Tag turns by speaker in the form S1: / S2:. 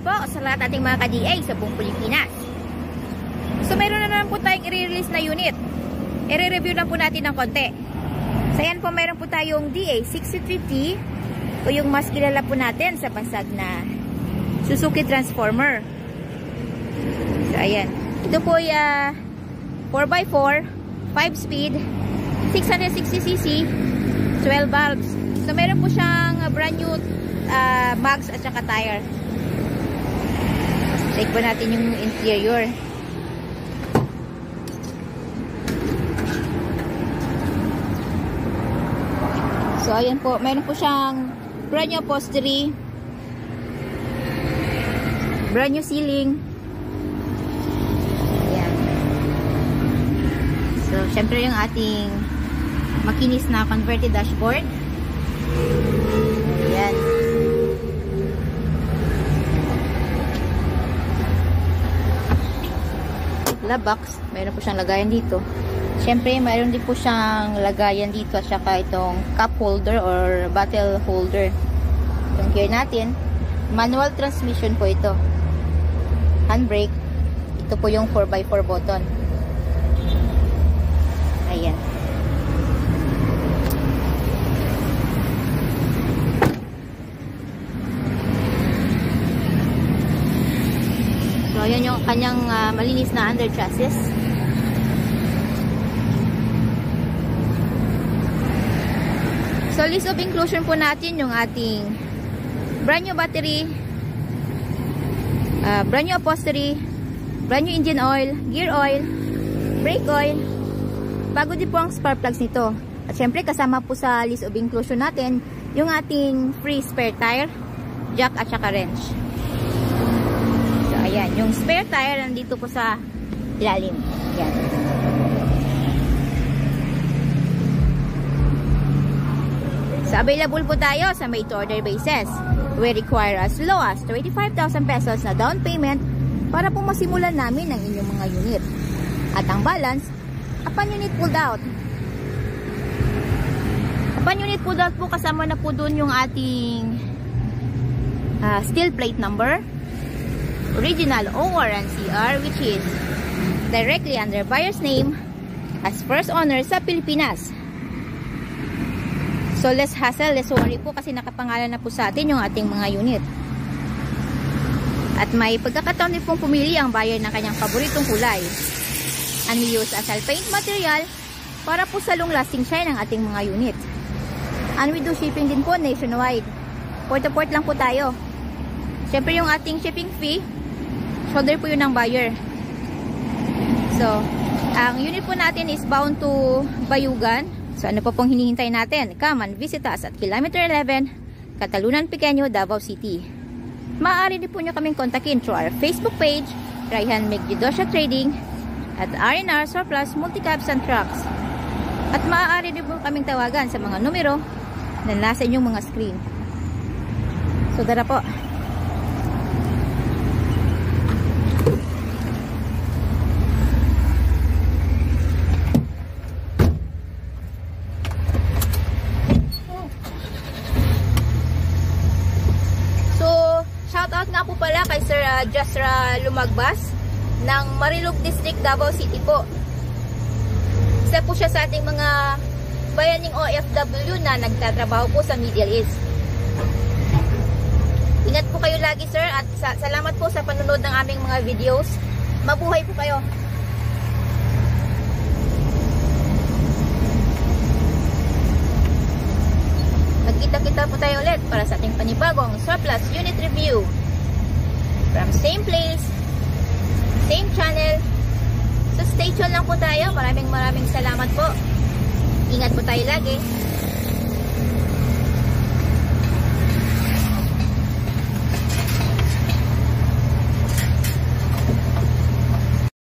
S1: po sa lahat ating mga ka-DA sa buong Pilipinas. So meron na naman po tayong i-release na unit. I-review lang po natin ng konti. So ayan po, meron po tayong DA6350 o yung mas kilala po natin sa bansag na Suzuki Transformer. So ayan. Ito po ay 4x4, 5 speed, 660cc, 12 valves. So meron po siyang brand new mags at saka tire. Check po natin yung interior. So ayan po, meron po siyang brand new upholstery, brand new ceiling. Ayan. So syempre yung ating makinis na converted dashboard. Ayan. Box, meron po siyang lagayan dito. Siyempre, mayroon din po siyang lagayan dito at saka itong cup holder or bottle holder. Itong gear natin. Manual transmission po ito. Handbrake. Ito po yung 4x4 button. Ayan. So, ayan yung kanyang malinis na under chassis. So, list of inclusion po natin yung ating brand new battery, brand new upholstery, brand new engine oil, gear oil, brake oil, bago din po ang spark plugs nito. At syempre, kasama po sa list of inclusion natin yung ating free spare tire, jack at saka wrench. So, ayan. Yung spare tire nandito po sa ilalim. Ayan. So, available po tayo sa made-to-order basis. We require as low as 25,000 pesos na down payment para po masimulan namin ang inyong mga unit. At ang balance, upon unit pulled out. Upon unit pulled out po, kasama na po dun yung ating steel plate number, original OR and CR, which is directly under buyer's name as first owner sa Pilipinas. So, less hassle, less worry po kasi nakapangalan na po sa atin yung ating mga unit. At may pagkakataon din pong pumili ang buyer ng kanyang paboritong kulay. And we use asal paint material para po sa long-lasting shine ng ating mga unit. And we do shipping din po nationwide. Port to port lang po tayo. Siyempre yung ating shipping fee, shoulder po yun ng buyer. So, ang unit po natin is bound to Bayugan. So, ano pa pong hinihintay natin? Come and visit us at Kilometer 11, Catalunan Pequeño, Davao City. Maaari din po nyo kaming kontakin through our Facebook page, Raihan Megidosha Trading, at R&R Surplus Multicabs and Trucks. At maaari din po kaming tawagan sa mga numero na nasa inyong mga screen. So, tara po. Shoutout nga po pala kay Sir Jasra Lumagbas ng Marilog District, Davao City po. Isa po siya sa ating mga bayaning OFW na nagtatrabaho po sa Middle East. Ingat po kayo lagi, sir, at salamat po sa panunod ng aming mga videos. Mabuhay po kayo. Magkita-kita po tayo ulit para sa ating panibagong surplus unit review. From same place, same channel. So stay tuned lang po tayo. Maraming salamat po. Ingat po tayo lagi.